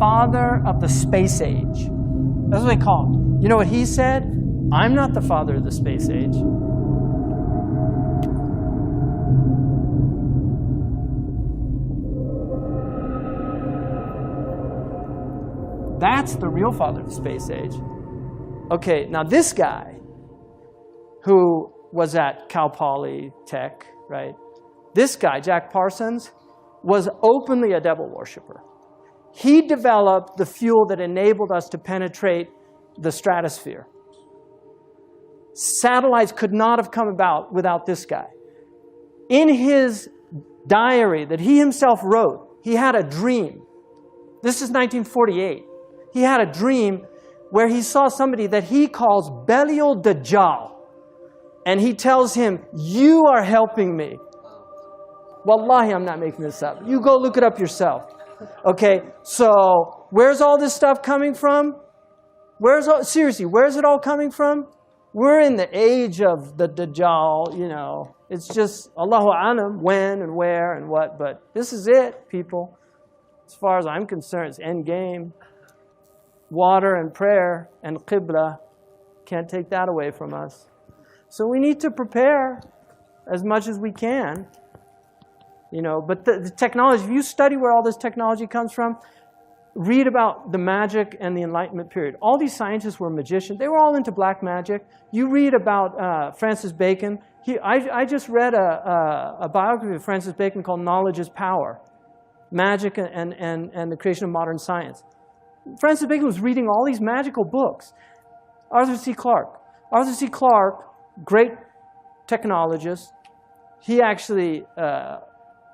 father of the space age. That's what they call him. You know what he said? I'm not the father of the space age. That's the real father of the space age. Okay, now this guy, who was at Cal Poly Tech, right? This guy, Jack Parsons, was openly a devil worshiper. He developed the fuel that enabled us to penetrate the stratosphere. Satellites could not have come about without this guy. In his diary that he himself wrote, he had a dream. This is 1948. He had a dream where he saw somebody that he calls Belial Dajjal. And he tells him, you are helping me. Wallahi, I'm not making this up. You go look it up yourself. Okay, so where's all this stuff coming from? Seriously, where's it all coming from? We're in the age of the Dajjal, you know. It's just Allahu Alam, when and where and what. But this is it, people. As far as I'm concerned, it's end game. Water and prayer and Qibla. Can't take that away from us. So we need to prepare as much as we can. You know, but the technology, if you study where all this technology comes from, read about the magic and the Enlightenment period. All these scientists were magicians. They were all into black magic. You read about Francis Bacon. I just read a biography of Francis Bacon called Knowledge is Power, Magic and the Creation of Modern Science. Francis Bacon was reading all these magical books. Arthur C. Clarke. Arthur C. Clarke, great technologist. He actually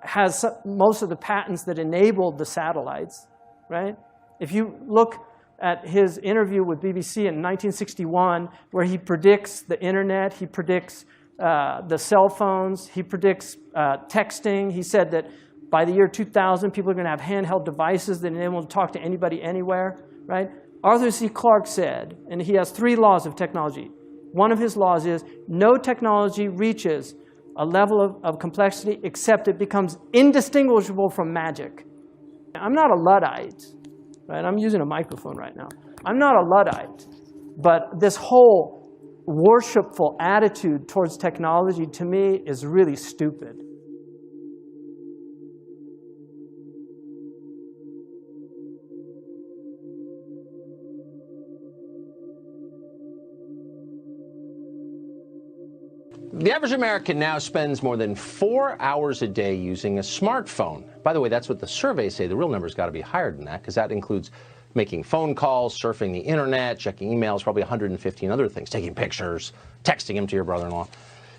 has most of the patents that enabled the satellites, right? If you look at his interview with BBC in 1961, where he predicts the internet, he predicts the cell phones, he predicts texting. He said that by the year 2000, people are going to have handheld devices that enable them to talk to anybody anywhere, right? Arthur C. Clarke said, and he has 3 laws of technology. One of his laws is no technology reaches a level of complexity except it becomes indistinguishable from magic. I'm not a Luddite, right? I'm using a microphone right now. I'm not a Luddite, but this whole worshipful attitude towards technology to me is really stupid. The average American now spends more than 4 hours a day using a smartphone. By the way, that's what the surveys say. The real number's got to be higher than that, because that includes making phone calls, surfing the internet, checking emails, probably 115 other things, taking pictures, texting them to your brother-in-law.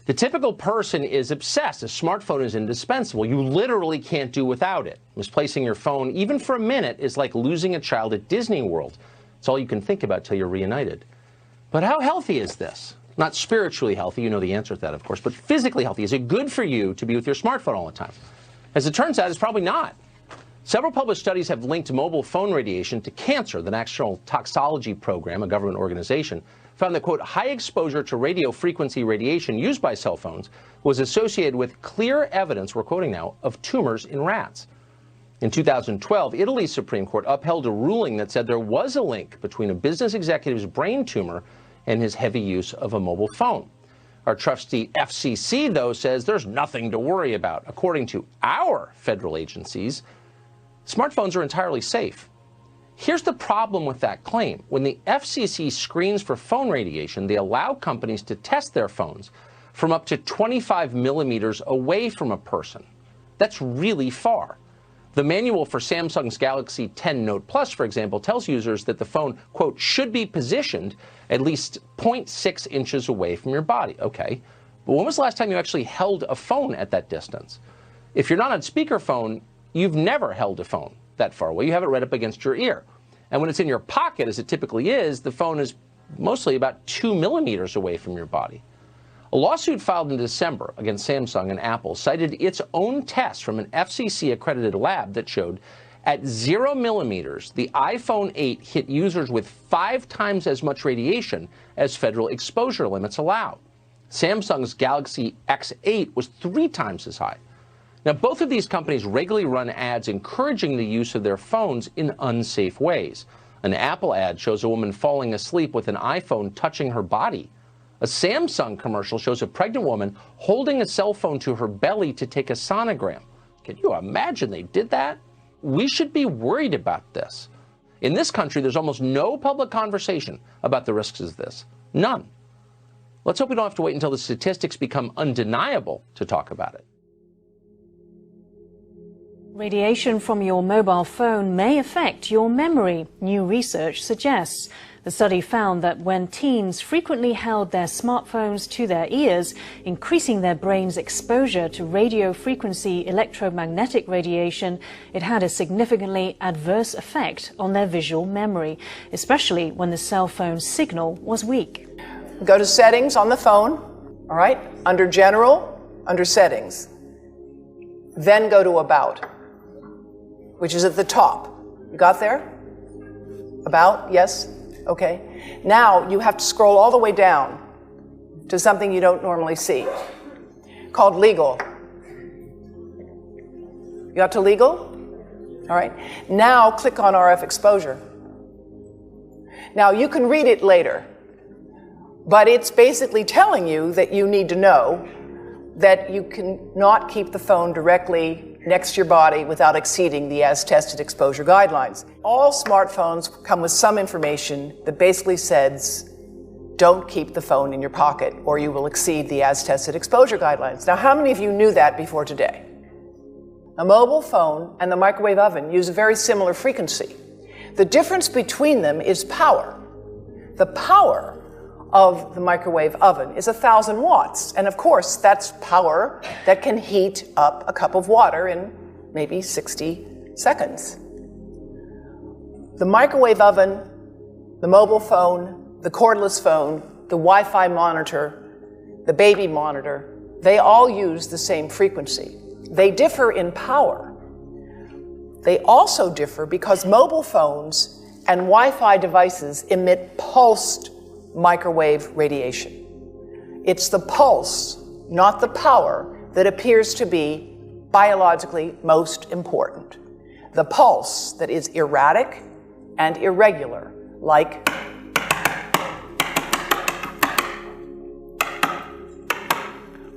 The typical person is obsessed. A smartphone is indispensable. You literally can't do without it. Misplacing your phone, even for a minute, is like losing a child at Disney World. It's all you can think about till you're reunited. But how healthy is this? Not spiritually healthy, you know the answer to that, of course, but physically healthy. Is it good for you to be with your smartphone all the time? As it turns out, it's probably not. Several published studies have linked mobile phone radiation to cancer. The National Toxicology Program, a government organization, found that, quote, high exposure to radio frequency radiation used by cell phones was associated with clear evidence, we're quoting now, of tumors in rats. In 2012, Italy's Supreme Court upheld a ruling that said there was a link between a business executive's brain tumor and his heavy use of a mobile phone. Our trusty FCC, though, says there's nothing to worry about. According to our federal agencies, smartphones are entirely safe. Here's the problem with that claim. When the FCC screens for phone radiation, they allow companies to test their phones from up to 25 millimeters away from a person. That's really far. The manual for Samsung's Galaxy 10 Note Plus, for example, tells users that the phone, quote, should be positioned at least 0.6 inches away from your body. Okay, but when was the last time you actually held a phone at that distance? If you're not on speakerphone, you've never held a phone that far away. You have it right up against your ear. And when it's in your pocket, as it typically is, the phone is mostly about 2 millimeters away from your body. A lawsuit filed in December against Samsung and Apple cited its own test from an FCC-accredited lab that showed at 0 millimeters, the iPhone 8 hit users with 5 times as much radiation as federal exposure limits allow. Samsung's Galaxy X8 was 3 times as high. Now, both of these companies regularly run ads encouraging the use of their phones in unsafe ways. An Apple ad shows a woman falling asleep with an iPhone touching her body. A Samsung commercial shows a pregnant woman holding a cell phone to her belly to take a sonogram. Can you imagine they did that? We should be worried about this. In this country, there's almost no public conversation about the risks of this. None. Let's hope we don't have to wait until the statistics become undeniable to talk about it. Radiation from your mobile phone may affect your memory, new research suggests. The study found that when teens frequently held their smartphones to their ears, increasing their brain's exposure to radio frequency electromagnetic radiation, it had a significantly adverse effect on their visual memory, especially when the cell phone signal was weak. Go to Settings on the phone, all right? Under General, under Settings. Then go to About, which is at the top. You got there? About, yes? Okay. Now you have to scroll all the way down to something you don't normally see, called Legal. You got to Legal? All right. Now click on RF exposure. Now you can read it later, but it's basically telling you that you need to know that you cannot keep the phone directly next to your body without exceeding the as-tested exposure guidelines. All smartphones come with some information that basically says, don't keep the phone in your pocket or you will exceed the as-tested exposure guidelines. Now, how many of you knew that before today? A mobile phone and the microwave oven use a very similar frequency. The difference between them is power. The power of the microwave oven is 1,000 watts. And of course, that's power that can heat up a cup of water in maybe 60 seconds. The microwave oven, the mobile phone, the cordless phone, the Wi-Fi monitor, the baby monitor, they all use the same frequency. They differ in power. They also differ because mobile phones and Wi-Fi devices emit pulsed microwave radiation. It's the pulse, not the power, that appears to be biologically most important. The pulse that is erratic and irregular, like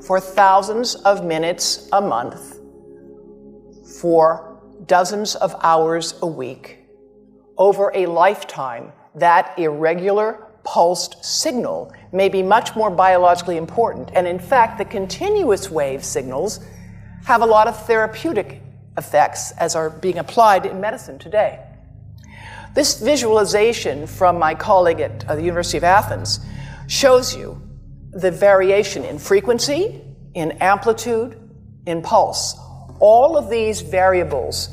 for thousands of minutes a month, for dozens of hours a week, over a lifetime, that irregular pulsed signal may be much more biologically important. And in fact, the continuous wave signals have a lot of therapeutic effects as are being applied in medicine today. This visualization from my colleague at the University of Athens shows you the variation in frequency, in amplitude, in pulse. All of these variables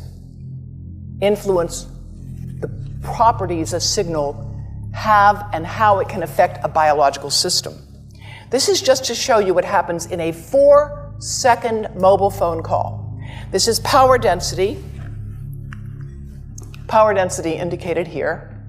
influence the properties a signal have and how it can affect a biological system. This is just to show you what happens in a 4-second mobile phone call. This is power density indicated here.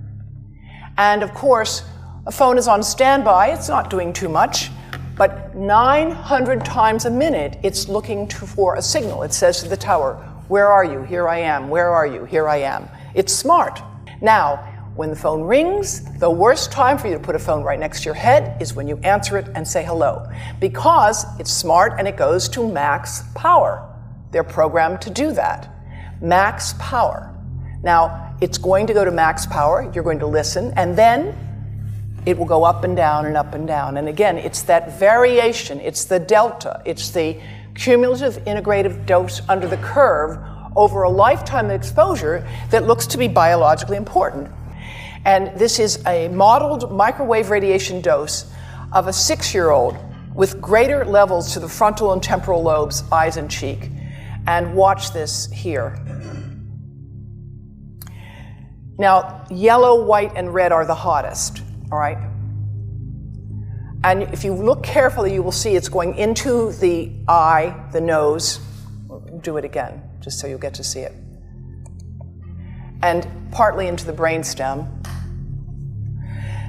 And of course, a phone is on standby, it's not doing too much, but 900 times a minute it's looking for a signal. It says to the tower, where are you? Here I am. Where are you? Here I am. It's smart. Now, when the phone rings, the worst time for you to put a phone right next to your head is when you answer it and say hello, because it's smart and it goes to max power. They're programmed to do that. Max power. Now, it's going to go to max power, you're going to listen, and then it will go up and down and up and down. And again, it's that variation, it's the delta, it's the cumulative integrative dose under the curve over a lifetime of exposure that looks to be biologically important. And this is a modeled microwave radiation dose of a 6-year-old with greater levels to the frontal and temporal lobes, eyes and cheek. And watch this here. Now, yellow, white, and red are the hottest, all right? And if you look carefully, you will see it's going into the eye, the nose. Do it again, just so you'll get to see it. And partly into the brainstem.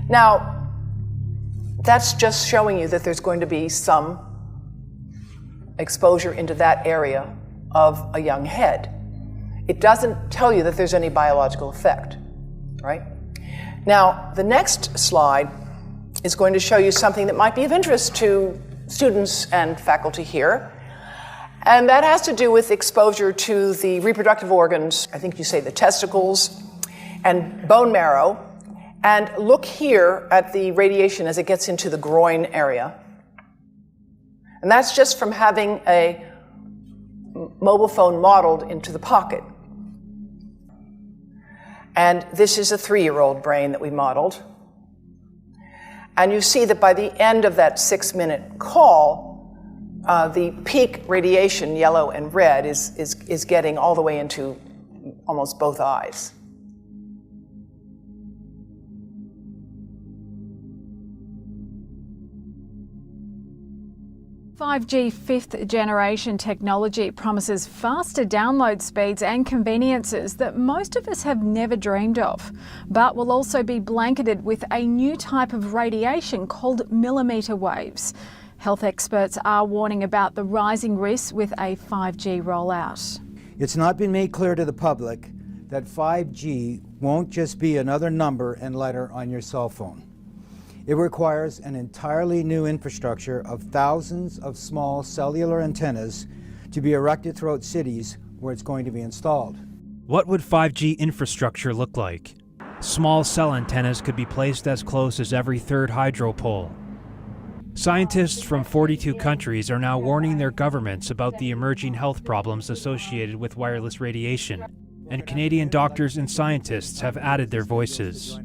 Now, that's just showing you that there's going to be some exposure into that area. of a young head. It doesn't tell you that there's any biological effect, right? Now, the next slide is going to show you something that might be of interest to students and faculty here. And that has to do with exposure to the reproductive organs, I think you say the testicles, and bone marrow. And look here at the radiation as it gets into the groin area. And that's just from having a mobile phone modeled into the pocket. And this is a 3-year-old brain that we modeled. And you see that by the end of that 6-minute call, the peak radiation, yellow and red, is getting all the way into almost both eyes. 5G fifth-generation technology promises faster download speeds and conveniences that most of us have never dreamed of, but will also be blanketed with a new type of radiation called millimetre waves. Health experts are warning about the rising risks with a 5G rollout. It's not been made clear to the public that 5G won't just be another number and letter on your cell phone. It requires an entirely new infrastructure of thousands of small cellular antennas to be erected throughout cities where it's going to be installed. What would 5G infrastructure look like? Small cell antennas could be placed as close as every third hydro pole. Scientists from 42 countries are now warning their governments about the emerging health problems associated with wireless radiation, and Canadian doctors and scientists have added their voices.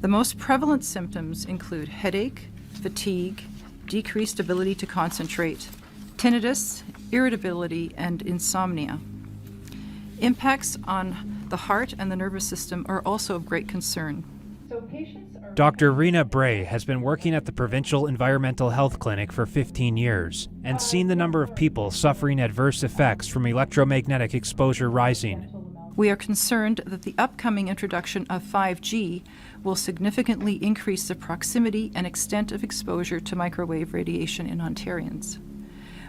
The most prevalent symptoms include headache, fatigue, decreased ability to concentrate, tinnitus, irritability, and insomnia. Impacts on the heart and the nervous system are also of great concern. Dr. Rena Bray has been working at the Provincial Environmental Health Clinic for 15 years and seen the number of people suffering adverse effects from electromagnetic exposure rising. We are concerned that the upcoming introduction of 5G will significantly increase the proximity and extent of exposure to microwave radiation in Ontarians.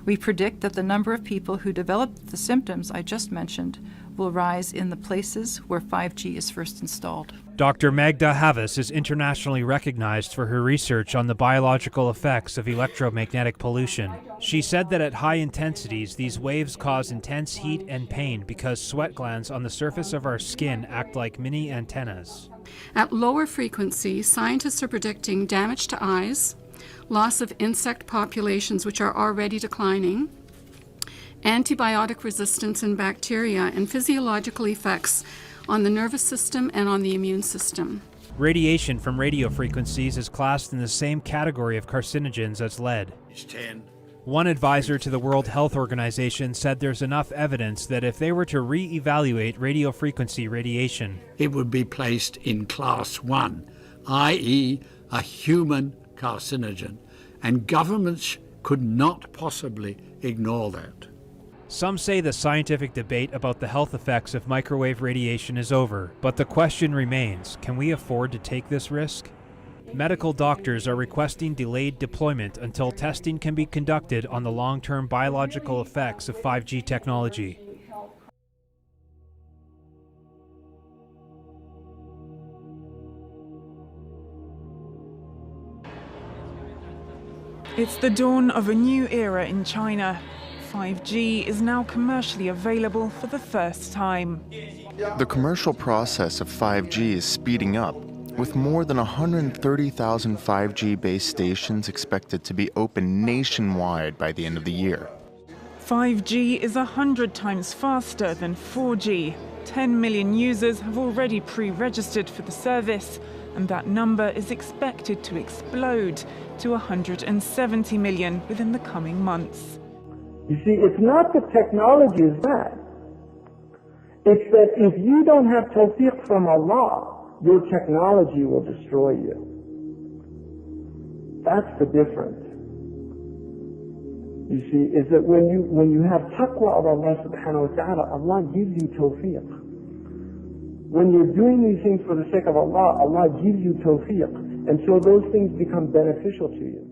We predict that the number of people who develop the symptoms I just mentioned will rise in the places where 5G is first installed. Dr. Magda Havas is internationally recognized for her research on the biological effects of electromagnetic pollution. She said that at high intensities, these waves cause intense heat and pain because sweat glands on the surface of our skin act like mini antennas. At lower frequency, scientists are predicting damage to eyes, loss of insect populations which are already declining, antibiotic resistance in bacteria, and physiological effects on the nervous system and on the immune system. Radiation from radio frequencies is classed in the same category of carcinogens as lead. One advisor to the World Health Organization said there's enough evidence that if they were to re-evaluate radio frequency radiation, it would be placed in class 1, i.e. a human carcinogen, and governments could not possibly ignore that. Some say the scientific debate about the health effects of microwave radiation is over, but the question remains, can we afford to take this risk? Medical doctors are requesting delayed deployment until testing can be conducted on the long-term biological effects of 5G technology. It's the dawn of a new era in China. 5G is now commercially available for the first time. The commercial process of 5G is speeding up, with more than 130,000 5G base stations expected to be open nationwide by the end of the year. 5G is 100 times faster than 4G. 10 million users have already pre-registered for the service, and that number is expected to explode to 170 million within the coming months. You see, it's not the technology is bad. It's that if you don't have tawfiq from Allah, your technology will destroy you. That's the difference. You see, is that when you have taqwa of Allah subhanahu wa ta'ala, Allah gives you tawfiq. When you're doing these things for the sake of Allah, Allah gives you tawfiq. And so those things become beneficial to you.